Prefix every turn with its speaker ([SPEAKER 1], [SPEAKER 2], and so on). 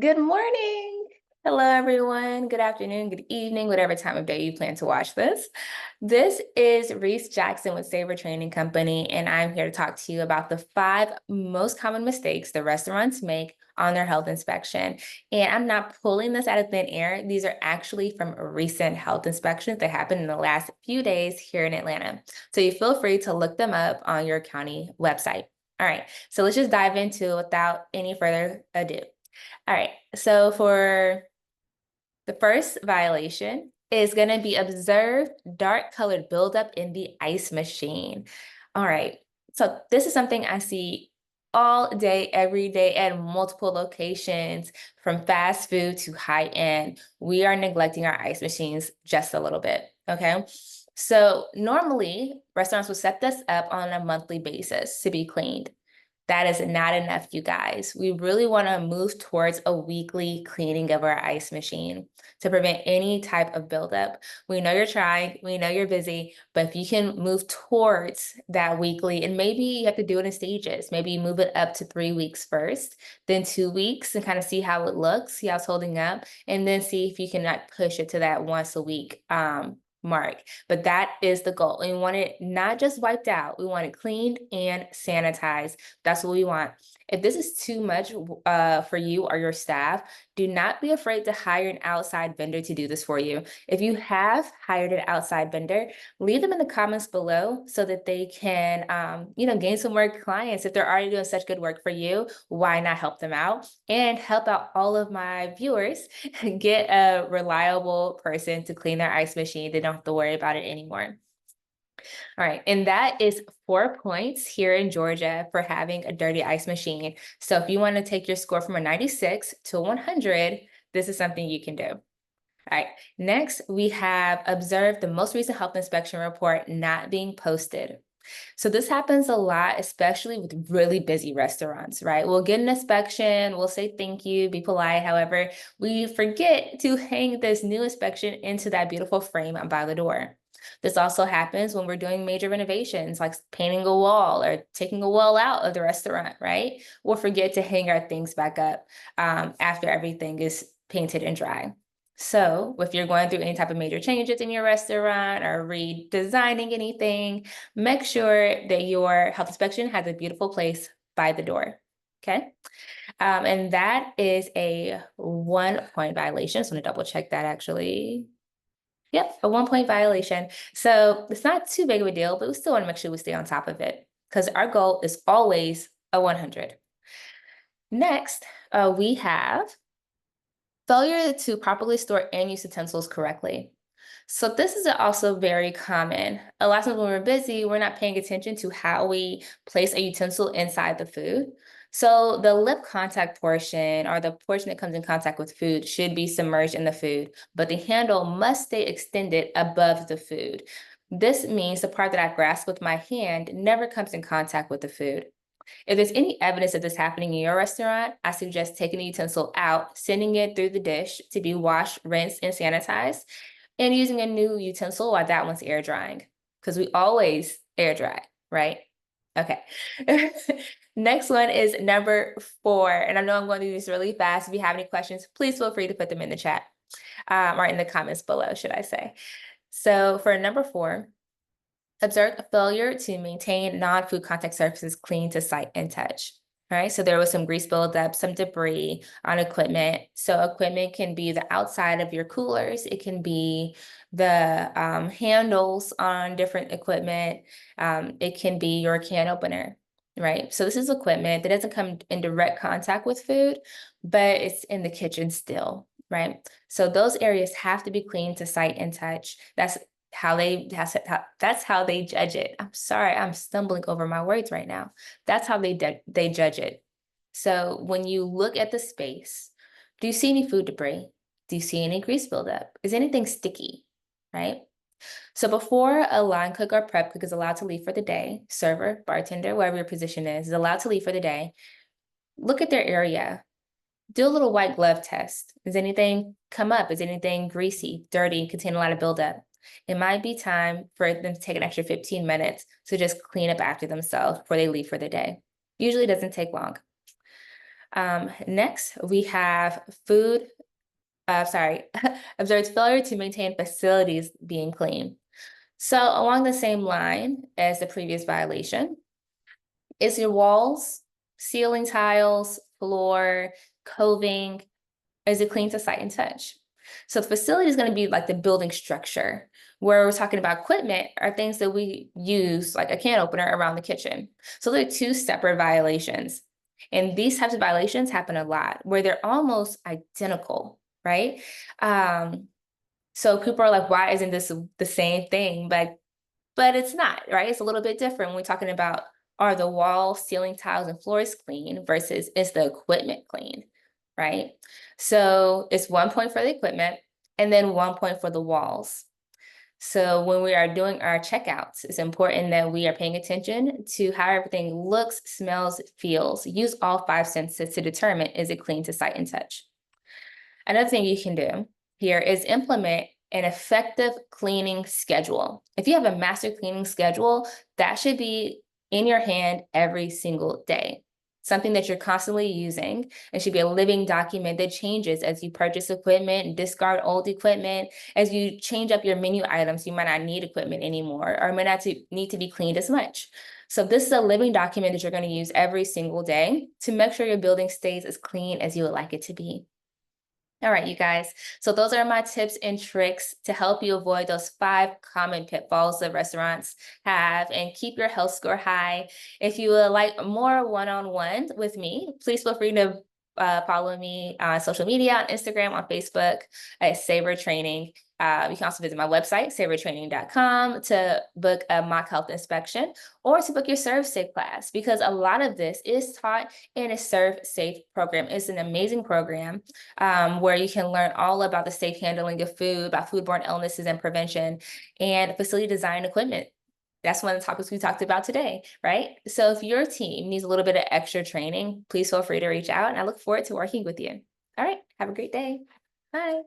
[SPEAKER 1] Good morning. Hello, everyone. Good afternoon, good evening, whatever time of day you plan to watch this. This is Reese Jackson with Sabre Training Company, and I'm here to talk to you about the 5 most common mistakes the restaurants make on their health inspection. And I'm not pulling this out of thin air. These are actually from recent health inspections that happened in the last few days here in Atlanta. So you feel free to look them up on your county website. All right, so let's just dive into it without any further ado. All right, so for the first violation is going to be observed dark colored buildup in the ice machine. All right, so this is something I see all day, every day at multiple locations, from fast food to high end. We are neglecting our ice machines just a little bit, okay? So normally restaurants will set this up on a monthly basis to be cleaned. That is not enough, you guys. We really want to move towards a weekly cleaning of our ice machine to prevent any type of buildup. We know you're trying, we know you're busy, but if you can move towards that weekly, and maybe you have to do it in stages, maybe you move it up to 3 weeks first, then 2 weeks, and kind of see how it looks, see how it's holding up, and then see if you can like push it to that once a week mark. But that is the goal. We want it not just wiped out, we want it cleaned and sanitized. That's what we want. If this is too much for you or your staff, do not be afraid to hire an outside vendor to do this for you. If you have hired an outside vendor, leave them in the comments below so that they can, gain some more clients. If they're already doing such good work for you, why not help them out and help out all of my viewers get a reliable person to clean their ice machine? They don't have to worry about it anymore. All right, and that is 4 points here in Georgia for having a dirty ice machine. So if you want to take your score from a 96 to a 100, this is something you can do. All right, next we have observed the most recent health inspection report not being posted. So this happens a lot, especially with really busy restaurants, right? We'll get an inspection, we'll say thank you, be polite. However, we forget to hang this new inspection into that beautiful frame by the door. This also happens when we're doing major renovations, like painting a wall or taking a wall out of the restaurant, right? We'll forget to hang our things back up after everything is painted and dry. So if you're going through any type of major changes in your restaurant or redesigning anything, make sure that your health inspection has a beautiful place by the door. Okay. And that is a 1 point violation. So I'm going to double check that actually. Yep, a 1 point violation. So it's not too big of a deal, but we still want to make sure we stay on top of it because our goal is always a 100. Next, we have failure to properly store and use utensils correctly. So this is also very common. A lot of times when we're busy, we're not paying attention to how we place a utensil inside the food. So the lip contact portion or the portion that comes in contact with food should be submerged in the food, but the handle must stay extended above the food. This means the part that I grasp with my hand never comes in contact with the food. If there's any evidence of this happening in your restaurant, I suggest taking the utensil out, sending it through the dish to be washed, rinsed, and sanitized, and using a new utensil while that one's air drying, because we always air dry, right? Okay. Next one is number 4. And I know I'm going to do this really fast. If you have any questions, please feel free to put them in the chat or in the comments below, should I say. So for number 4, observed a failure to maintain non-food contact surfaces clean to sight and touch. All right, so there was some grease buildup, some debris on equipment. So equipment can be the outside of your coolers. It can be the handles on different equipment. It can be your can opener, right? So this is equipment that doesn't come in direct contact with food, but it's in the kitchen still, right? So those areas have to be cleaned to sight and touch. That's how they judge it. I'm sorry, I'm stumbling over my words right now. That's how they judge it. So when you look at the space, do you see any food debris? Do you see any grease buildup? Is anything sticky? Right? So before a line cook or prep cook is allowed to leave for the day, server, bartender, wherever your position is allowed to leave for the day, look at their area. Do a little white glove test. Does anything come up? Is anything greasy, dirty, contain a lot of buildup? It might be time for them to take an extra 15 minutes to just clean up after themselves before they leave for the day. Usually doesn't take long. Next, we have observed failure to maintain facilities being clean. So along the same line as the previous violation, is your walls, ceiling tiles, floor, coving, is it clean to sight and touch? So the facility is going to be like the building structure. Where we're talking about equipment are things that we use, like a can opener around the kitchen. So they're two separate violations. And these types of violations happen a lot where they're almost identical, right? So people are like, why isn't this the same thing? But it's not, right? It's a little bit different when we're talking about, are the walls, ceiling tiles, and floors clean versus is the equipment clean, right? So it's 1 point for the equipment and then 1 point for the walls. So when we are doing our checkouts, it's important that we are paying attention to how everything looks, smells, feels. Use all 5 senses to determine, is it clean to sight and touch? Another thing you can do here is implement an effective cleaning schedule. If you have a master cleaning schedule, that should be in your hand every single day. Something that you're constantly using. It should be a living document that changes as you purchase equipment, discard old equipment. As you change up your menu items, you might not need equipment anymore or may not need to be cleaned as much. So this is a living document that you're going to use every single day to make sure your building stays as clean as you would like it to be. All right, you guys. So those are my tips and tricks to help you avoid those 5 common pitfalls that restaurants have and keep your health score high. If you would like more one-on-one with me, please feel free to follow me on social media, on Instagram, on Facebook at Savor Training. You can also visit my website, savortraining.com, to book a mock health inspection or to book your ServSafe class, because a lot of this is taught in a ServSafe program. It's an amazing program where you can learn all about the safe handling of food, about foodborne illnesses and prevention, and facility design equipment. That's one of the topics we talked about today, right? So if your team needs a little bit of extra training, please feel free to reach out, and I look forward to working with you. All right, have a great day. Bye.